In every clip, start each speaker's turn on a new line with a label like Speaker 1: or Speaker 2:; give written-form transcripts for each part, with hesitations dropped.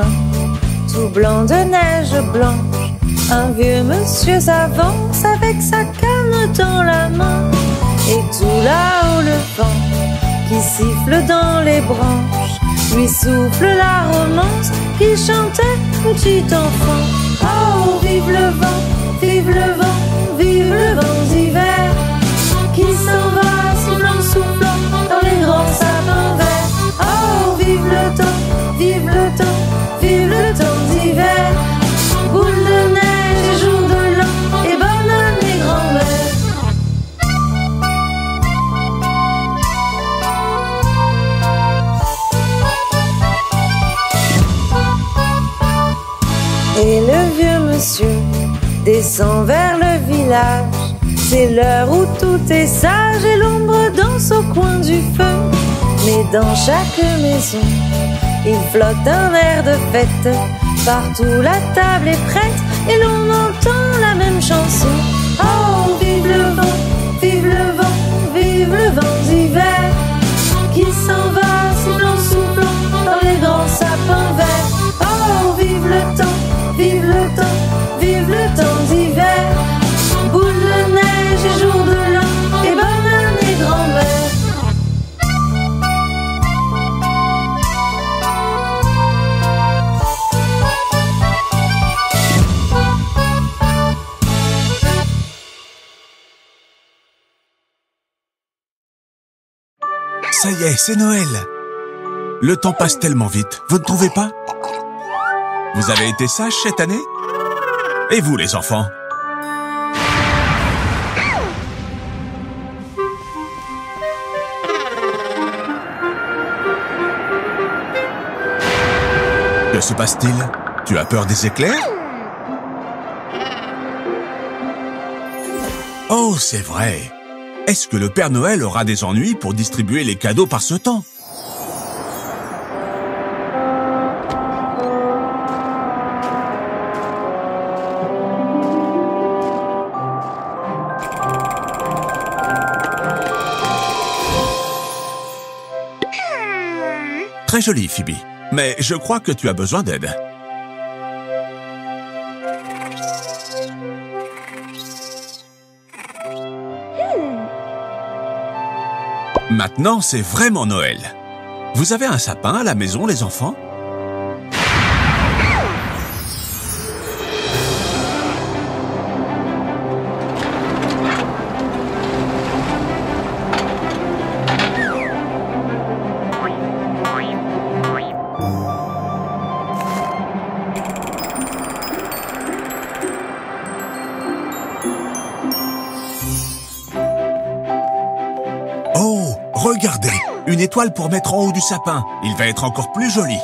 Speaker 1: chemin, tout blanc de neige blanche. Un vieux monsieur s'avance avec sa canne dans la main. Et tout là-haut le vent qui siffle dans les branches lui souffle la romance qu'il chantait petit enfant. Oh, vive le vent, vive le vent, vive le vent d'hiver qui s'en va soufflant, soufflant dans les grands sapins verts. Oh, vive le temps, vive le temps, vive le temps d'hiver. Boule de neige et jour de l'an et bonne année grand-mère. Et le vieux monsieur descend vers le village. C'est l'heure où tout est sage et l'ombre danse au coin du feu. Mais dans chaque maison, il flotte un air de fête. Partout la table est prête et l'on entend la même chanson. Oh, vive le vent, vive le vent, vive le vent d'hiver qui s'en va soufflant, soufflant dans les grands sapins verts. Oh, vive le temps, vive le temps, vive le temps d'hiver. Boule de neige et jour de l'an et bonne année grand-mère.
Speaker 2: Ça y est, c'est Noël. Le temps passe tellement vite, vous ne trouvez pas? Vous avez été sages cette année? Et vous, les enfants? Que se passe-t-il? Tu as peur des éclairs? Oh, c'est vrai. Est-ce que le Père Noël aura des ennuis pour distribuer les cadeaux par ce temps? Très joli, Phoebe. Mais je crois que tu as besoin d'aide. Maintenant, c'est vraiment Noël. Vous avez un sapin à la maison, les enfants? Regardez, une étoile pour mettre en haut du sapin. Il va être encore plus joli.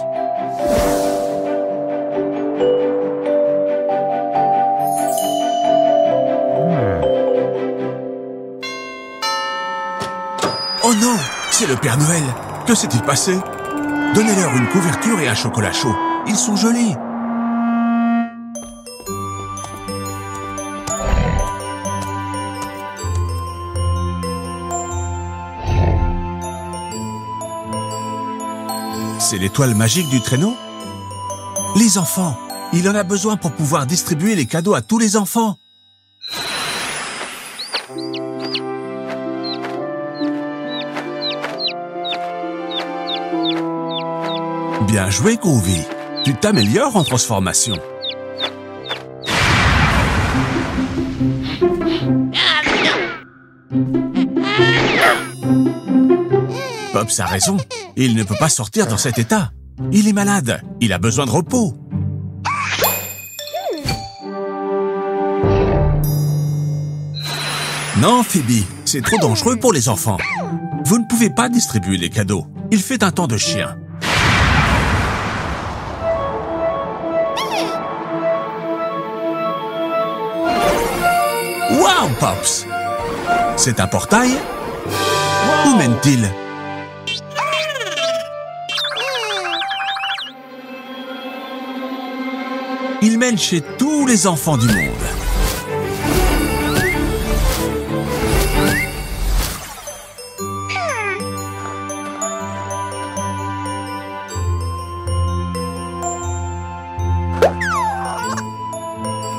Speaker 2: Oh non, c'est le Père Noël. Que s'est-il passé? Donnez-leur une couverture et un chocolat chaud. Ils sont jolis. C'est l'étoile magique du traîneau? Les enfants, il en a besoin pour pouvoir distribuer les cadeaux à tous les enfants. Bien joué, Groovy. Tu t'améliores en transformation. Pops a raison. Il ne peut pas sortir dans cet état. Il est malade. Il a besoin de repos. Non, Phoebe, c'est trop dangereux pour les enfants. Vous ne pouvez pas distribuer les cadeaux. Il fait un temps de chien. Wow, Pops! C'est un portail? Où mène-t-il? Il mène chez tous les enfants du monde.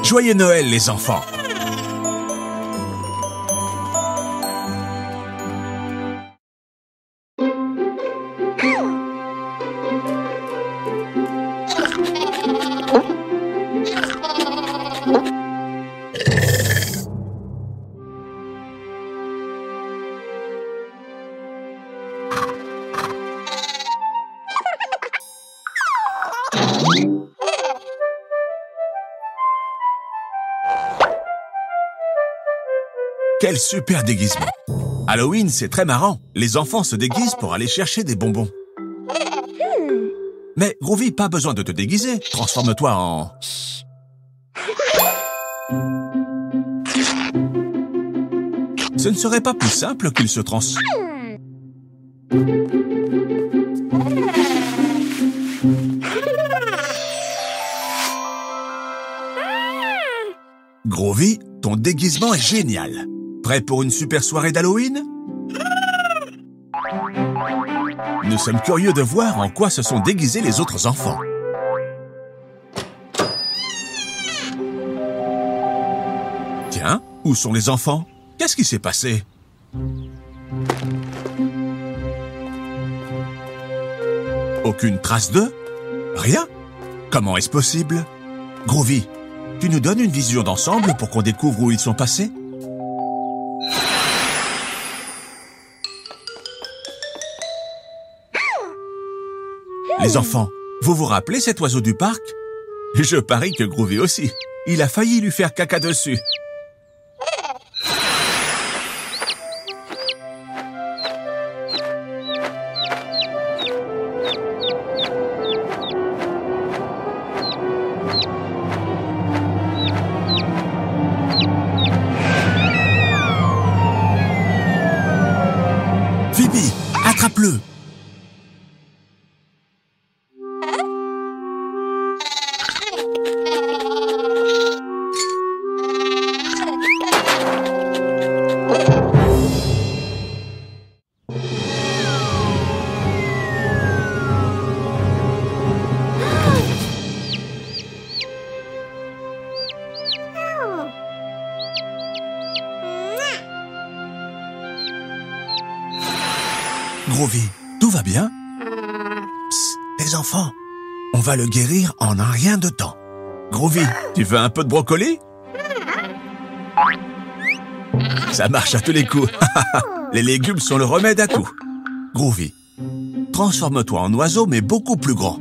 Speaker 2: Joyeux Noël, les enfants! Quel super déguisement! Halloween, c'est très marrant. Les enfants se déguisent pour aller chercher des bonbons. Mais Groovy, pas besoin de te déguiser. Transforme-toi en... Ce ne serait pas plus simple qu'il se Groovy, ton déguisement est génial. Prêt pour une super soirée d'Halloween? Nous sommes curieux de voir en quoi se sont déguisés les autres enfants. Tiens, où sont les enfants? Qu'est-ce qui s'est passé? Aucune trace d'eux? Rien? Comment est-ce possible? Groovy, tu nous donnes une vision d'ensemble pour qu'on découvre où ils sont passés? Les enfants, vous vous rappelez cet oiseau du parc? Je parie que Groovy aussi. Il a failli lui faire caca dessus. Phoebe, attrape-le! Groovy, tout va bien? Psst, les enfants, on va le guérir en un rien de temps. Groovy, tu veux un peu de brocoli? Ça marche à tous les coups. Les légumes sont le remède à tout. Groovy, transforme-toi en oiseau mais beaucoup plus grand.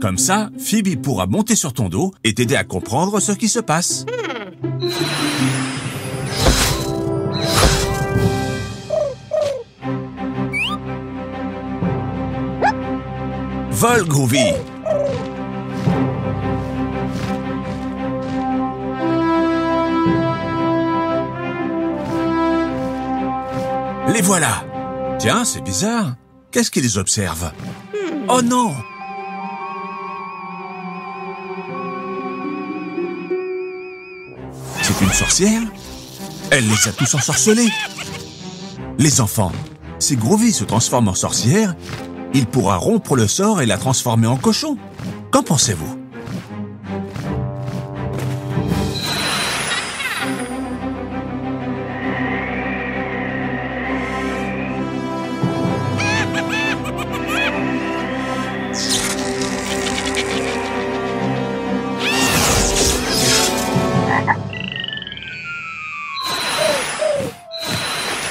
Speaker 2: Comme ça, Phoebe pourra monter sur ton dos et t'aider à comprendre ce qui se passe. Vole, Groovy! Les voilà! Tiens, c'est bizarre. Qu'est-ce qu'ils observent? Oh non! C'est une sorcière? Elle les a tous ensorcelés! Les enfants, si Groovy se transforme en sorcière, il pourra rompre le sort et la transformer en cochon. Qu'en pensez-vous?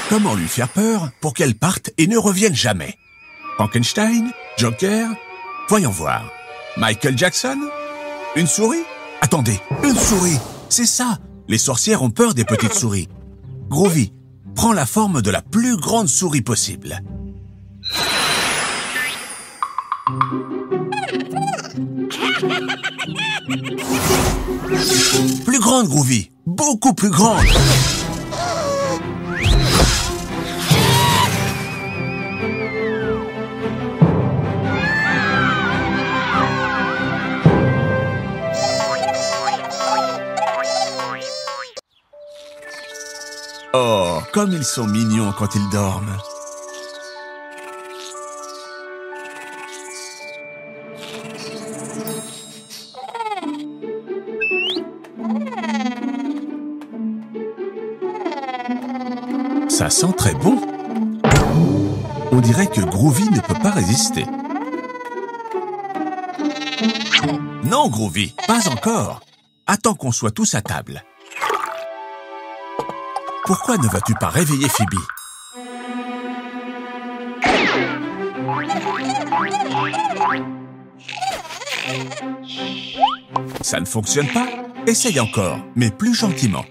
Speaker 2: Comment lui faire peur pour qu'elle parte et ne revienne jamais? Frankenstein? Joker? Voyons voir. Michael Jackson? Une souris? Attendez, une souris! C'est ça! Les sorcières ont peur des petites souris. Groovy, prends la forme de la plus grande souris possible. Plus grande, Groovy! Beaucoup plus grande! Oh, comme ils sont mignons quand ils dorment. Ça sent très bon. On dirait que Groovy ne peut pas résister. Non, Groovy, pas encore. Attends qu'on soit tous à table. Pourquoi ne vas-tu pas réveiller Phoebe? Ça ne fonctionne pas? Essaye encore, mais plus gentiment.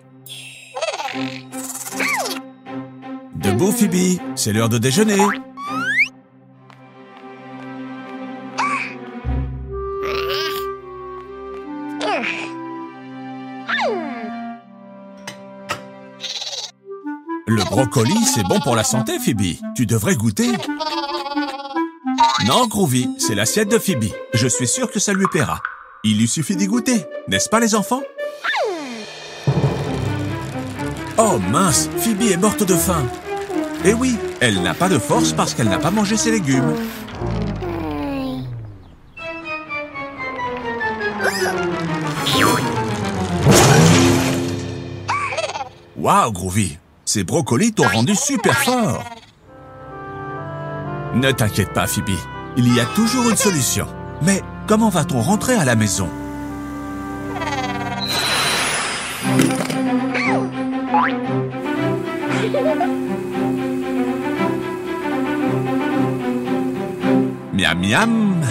Speaker 2: Debout, Phoebe, c'est l'heure de déjeuner. Le brocoli, c'est bon pour la santé, Phoebe. Tu devrais goûter. Non, Groovy, c'est l'assiette de Phoebe. Je suis sûr que ça lui plaira. Il lui suffit d'y goûter, n'est-ce pas les enfants? Oh mince, Phoebe est morte de faim. Eh oui, elle n'a pas de force parce qu'elle n'a pas mangé ses légumes. Waouh, Groovy, ces brocolis t'ont rendu super fort. Ne t'inquiète pas, Phoebe, il y a toujours une solution. Mais comment va-t-on rentrer à la maison? Miam miam!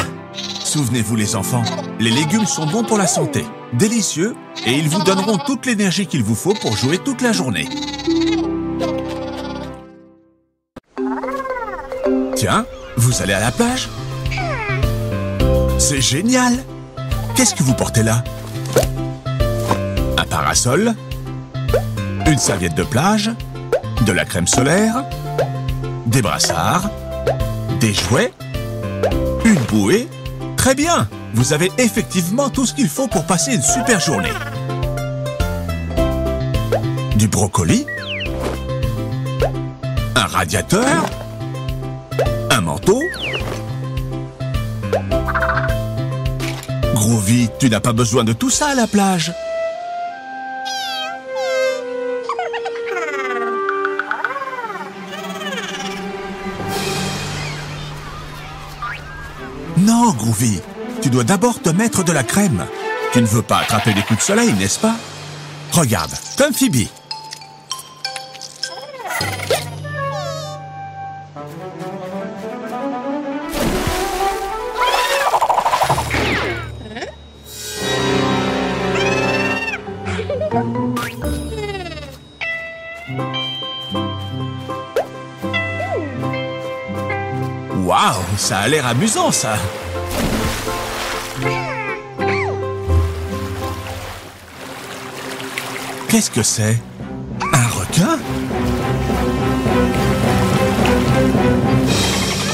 Speaker 2: Souvenez-vous les enfants, les légumes sont bons pour la santé, délicieux, et ils vous donneront toute l'énergie qu'il vous faut pour jouer toute la journée. Tiens, vous allez à la plage? C'est génial! Qu'est-ce que vous portez là? Un parasol? Une serviette de plage? De la crème solaire? Des brassards? Des jouets? Une bouée? Très bien! Vous avez effectivement tout ce qu'il faut pour passer une super journée. Du brocoli? Un radiateur? Un manteau? Groovy, tu n'as pas besoin de tout ça à la plage. Non, Groovy, tu dois d'abord te mettre de la crème. Tu ne veux pas attraper des coups de soleil, n'est-ce pas? Regarde, comme Phoebe. Waouh, ça a l'air amusant, ça. Qu'est-ce que c'est? Un requin?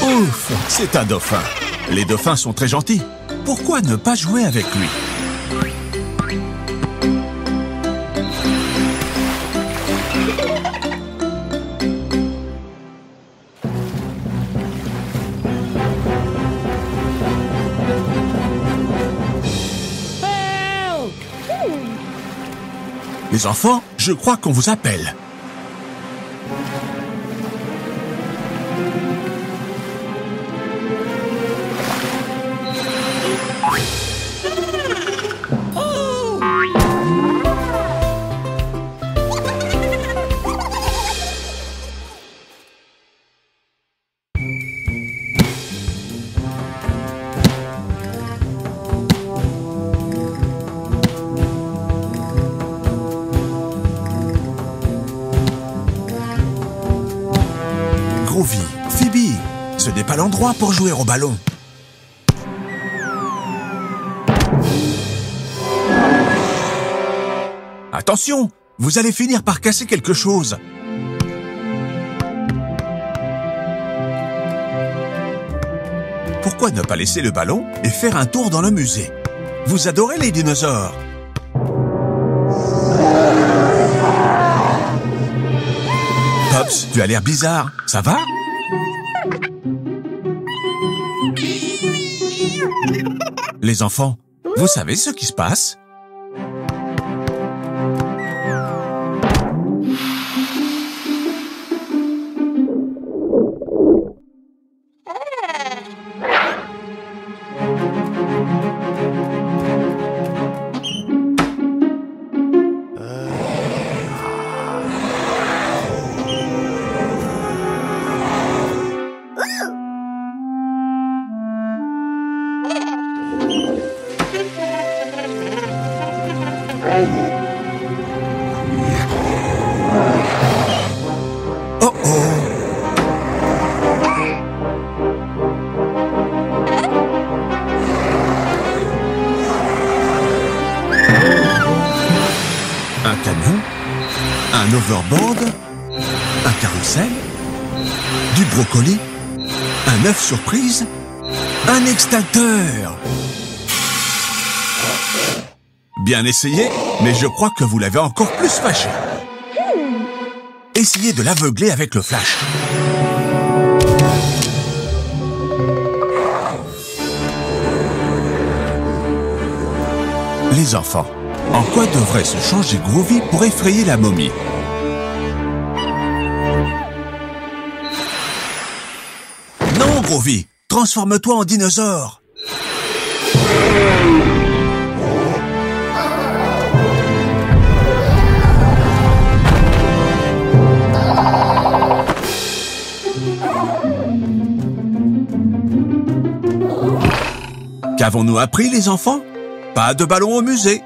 Speaker 2: Ouf, c'est un dauphin. Les dauphins sont très gentils. Pourquoi ne pas jouer avec lui? Les enfants, je crois qu'on vous appelle. Groovy, Phoebe, ce n'est pas l'endroit pour jouer au ballon. Attention, vous allez finir par casser quelque chose. Pourquoi ne pas laisser le ballon et faire un tour dans le musée? Vous adorez les dinosaures. Pops, tu as l'air bizarre. Ça va? Les enfants, vous savez ce qui se passe? ballon, un overboard, un carrousel, du brocoli, un œuf surprise, un extincteur. Bien essayé, mais je crois que vous l'avez encore plus fâché. Essayez de l'aveugler avec le flash. Les enfants, en quoi devrait se changer Groovy pour effrayer la momie? Non, Groovy, transforme-toi en dinosaure. Qu'avons-nous appris, les enfants? Pas de ballon au musée.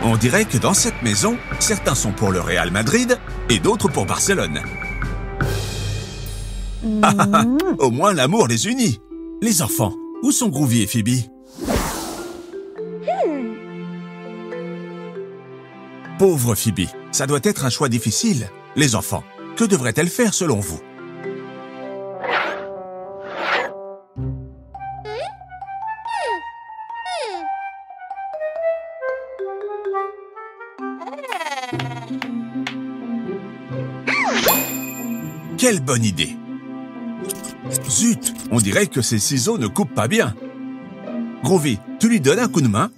Speaker 2: On dirait que dans cette maison, certains sont pour le Real Madrid et d'autres pour Barcelone. Au moins l'amour les unit. Les enfants, où sont Groovy et Phoebe? Pauvre Phoebe, ça doit être un choix difficile. Les enfants, que devrait-elle faire selon vous? Quelle bonne idée! Zut, on dirait que ces ciseaux ne coupent pas bien. Groovy, tu lui donnes un coup de main?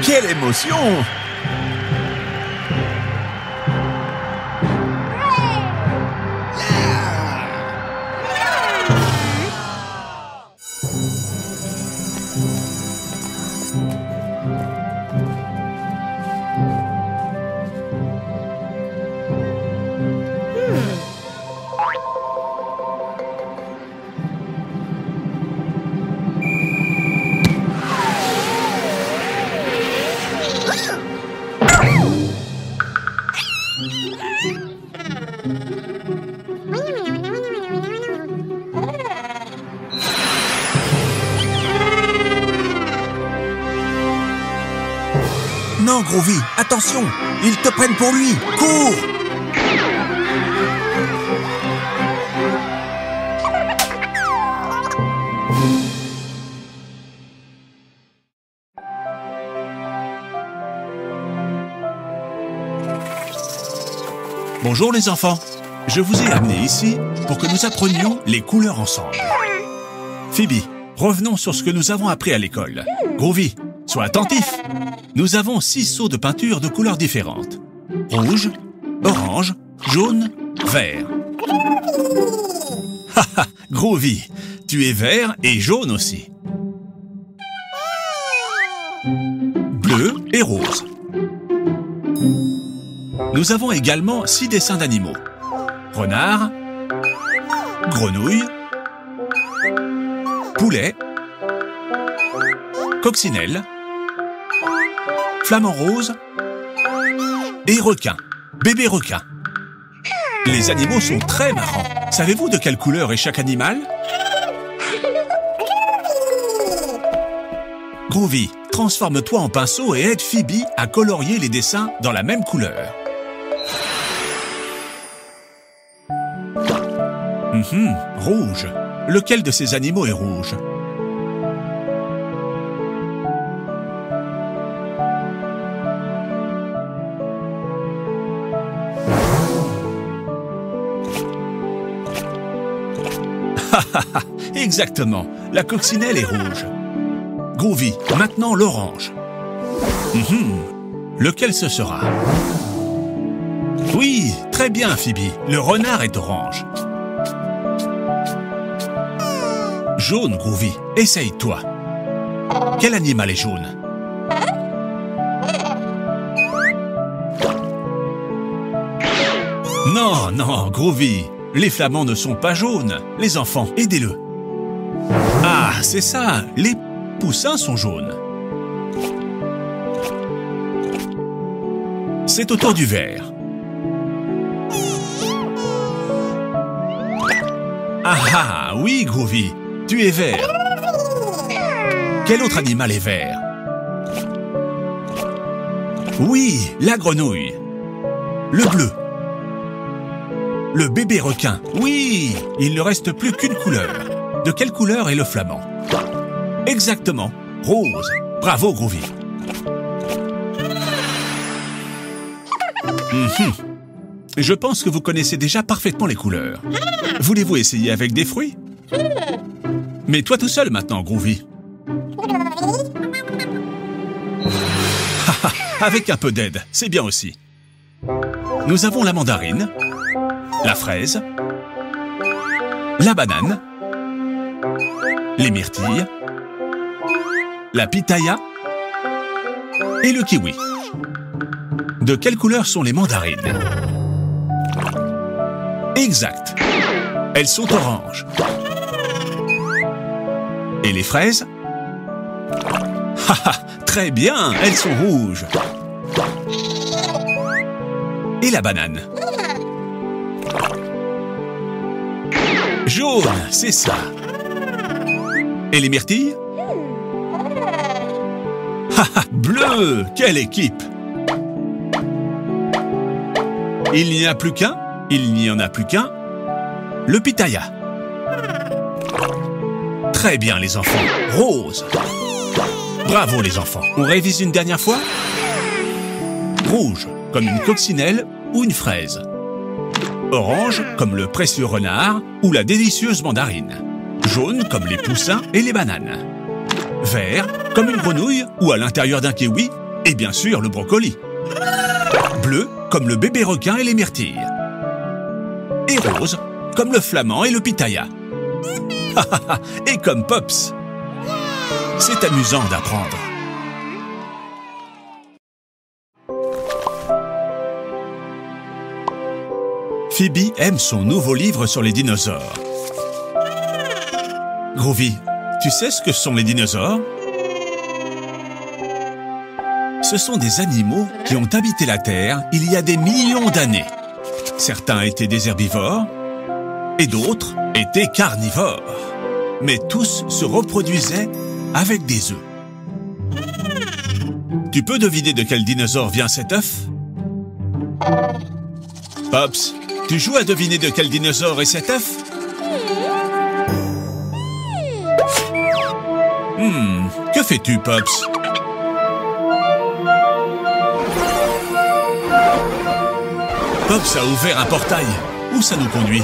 Speaker 2: Quelle émotion! Non, Groovy, attention! Ils te prennent pour lui! Cours! Bonjour les enfants! Je vous ai amenés ici pour que nous apprenions les couleurs ensemble. Phoebe, revenons sur ce que nous avons appris à l'école. Groovy, sois attentif! Nous avons 6 seaux de peinture de couleurs différentes. Rouge, orange, jaune, vert. Haha, Groovy, tu es vert et jaune aussi. Bleu et rose. Nous avons également 6 dessins d'animaux. Renard, grenouille, poulet, coccinelle, flamant rose et requin, bébé requin. Les animaux sont très marrants. Savez-vous de quelle couleur est chaque animal? Groovy, transforme-toi en pinceau et aide Phoebe à colorier les dessins dans la même couleur. Rouge. Lequel de ces animaux est rouge? Exactement, la coccinelle est rouge. Groovy, maintenant l'orange. Lequel ce sera? Oui, très bien Phoebe, le renard est orange. Jaune, Groovy, essaye-toi. quel animal est jaune? Non, non, Groovy, les flamands ne sont pas jaunes. Les enfants, aidez-le. Ah, c'est ça, les poussins sont jaunes. C'est au tour du vert. Ah ah, oui, Groovy, tu es vert. Quel autre animal est vert? Oui, la grenouille. Le bleu. Le bébé requin. Oui, il ne reste plus qu'une couleur. De quelle couleur est le flamand? Exactement, rose. Bravo, Groovy. Je pense que vous connaissez déjà parfaitement les couleurs. Voulez-vous essayer avec des fruits? Mais toi tout seul maintenant, Groovy. Avec un peu d'aide, c'est bien aussi. Nous avons la mandarine, la fraise, la banane, les myrtilles, la pitaya et le kiwi. De quelle couleur sont les mandarines? Exact. Elles sont oranges. Et les fraises? Haha, très bien, elles sont rouges. Et la banane? Jaune, c'est ça. Et les myrtilles? Haha, bleu, quelle équipe! Il n'y a plus qu'un, il n'y en a plus qu'un. Le pitaya. Très bien les enfants, rose. Bravo les enfants. On révise une dernière fois? Rouge, comme une coccinelle ou une fraise. Orange, comme le précieux renard ou la délicieuse mandarine. Jaune, comme les poussins et les bananes. Vert, comme une grenouille ou à l'intérieur d'un kiwi. Et bien sûr, le brocoli. Bleu, comme le bébé requin et les myrtilles. Et rose, comme le flamand et le pitaya. Et comme Pops. C'est amusant d'apprendre. Phoebe aime son nouveau livre sur les dinosaures. Groovy, tu sais ce que sont les dinosaures? Ce sont des animaux qui ont habité la Terre il y a des millions d'années. Certains étaient des herbivores et d'autres étaient carnivores. Mais tous se reproduisaient avec des œufs. Tu peux deviner de quel dinosaure vient cet œuf? Pops, tu joues à deviner de quel dinosaure est cet œuf? Que fais-tu, Pops? Pops a ouvert un portail. Où ça nous conduit?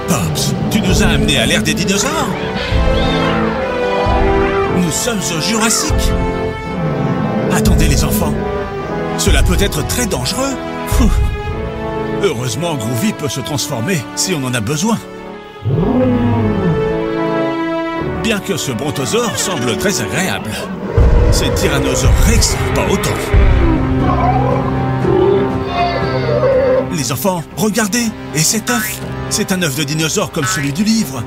Speaker 2: Pops, tu nous as amenés à l'ère des dinosaures? Nous sommes au Jurassique. Attendez les enfants, cela peut être très dangereux. Heureusement, Groovy peut se transformer si on en a besoin. Bien que ce brontosaure semble très agréable, ces Tyrannosaures Rex, pas autant. Les enfants, regardez, et cet œuf, c'est un œuf de dinosaure comme celui du livre.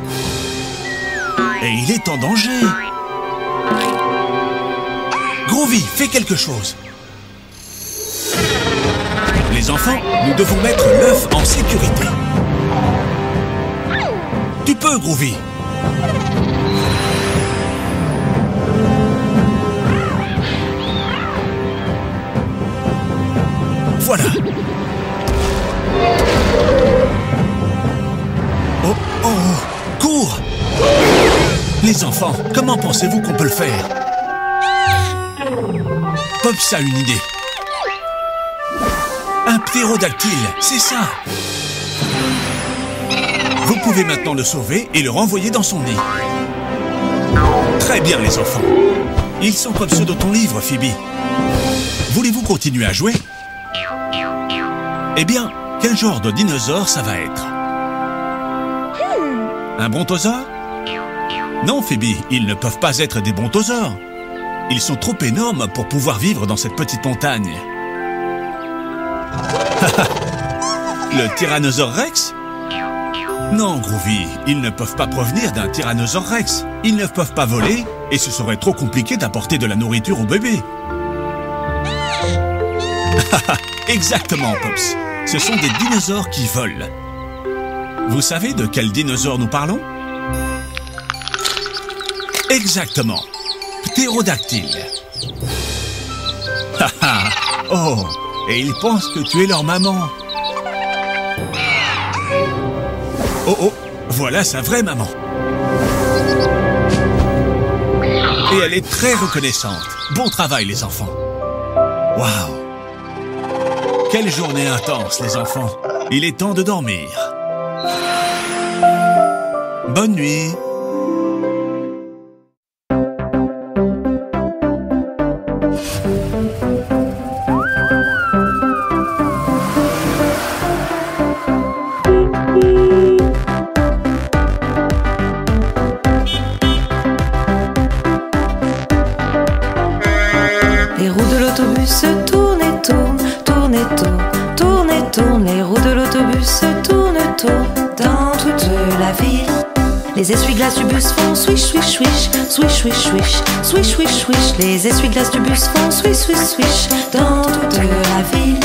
Speaker 2: Et il est en danger. Groovy, fais quelque chose. Les enfants, nous devons mettre l'œuf en sécurité. Tu peux, Groovy. Voilà. Oh, oh, cours! Les enfants, comment pensez-vous qu'on peut le faire? Pops a une idée. Un ptérodactyle, c'est ça. Vous pouvez maintenant le sauver et le renvoyer dans son nid. Très bien, les enfants. Ils sont comme ceux de ton livre, Phoebe. Voulez-vous continuer à jouer? Eh bien, quel genre de dinosaure ça va être? Un brontosaure? Non, Phoebe, ils ne peuvent pas être des brontosaures. Ils sont trop énormes pour pouvoir vivre dans cette petite montagne. Le Tyrannosaure Rex? Non, Groovy, ils ne peuvent pas provenir d'un Tyrannosaure Rex. Ils ne peuvent pas voler et ce serait trop compliqué d'apporter de la nourriture au bébé. Exactement, Pops. Ce sont des dinosaures qui volent. Vous savez de quel dinosaure nous parlons? Exactement. Ptérodactyle. Oh, et ils pensent que tu es leur maman. Oh oh, voilà sa vraie maman. Et elle est très reconnaissante. Bon travail, les enfants. Waouh! Quelle journée intense, les enfants. Il est temps de dormir. Bonne nuit.
Speaker 1: Les roues de l'autobus tournent et tournent, tournent et tournent, tournent et tournent. Les roues de l'autobus tournent, tournent dans toute la ville. Les essuie-glaces du bus font swish, swish, swish, swish, swish, swish, swish, swish, swish. Les essuie-glaces du bus font swish, swish, swish dans toute la ville.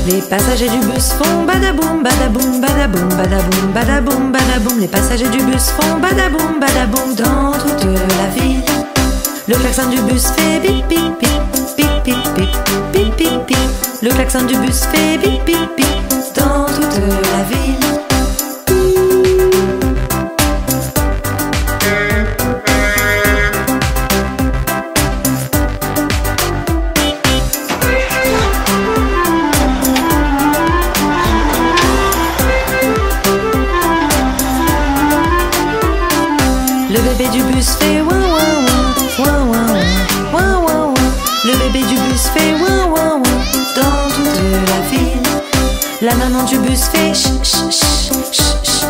Speaker 1: Les passagers du bus font badaboum, badaboum, badaboum, badaboum, badaboum, badaboum. Les passagers du bus font badaboum, badaboum dans toute la ville. Le klaxon du bus fait bip, bip, bip, bip, bip, bip, bip, bip, bip. Le klaxon du bus fait bip, bip, bip dans toute la ville. Le bébé du bus fait ouin ouin ouin, ouin ouin ouin, ouin ouin ouin. Le bébé du bus fait ouin ouin ouin dans toute la ville. La maman du bus fait ch ch ch ch ch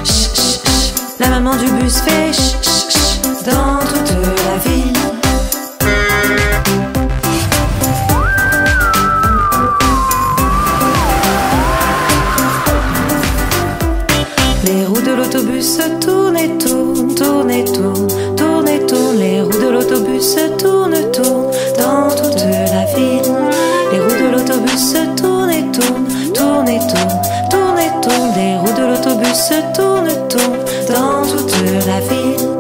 Speaker 1: ch ch. La maman du bus fait ch ch ch dans toute la ville. Les roues de l'autobus tournent et tournent, tournent et tournent, tournent et tournent. Les roues de l'autobus tournent, tournent dans toute la ville. Les roues de l'autobus tournent et tournent, tournent et tournent, tournent et tournent. Les roues de l'autobus tournent, tournent dans toute la ville.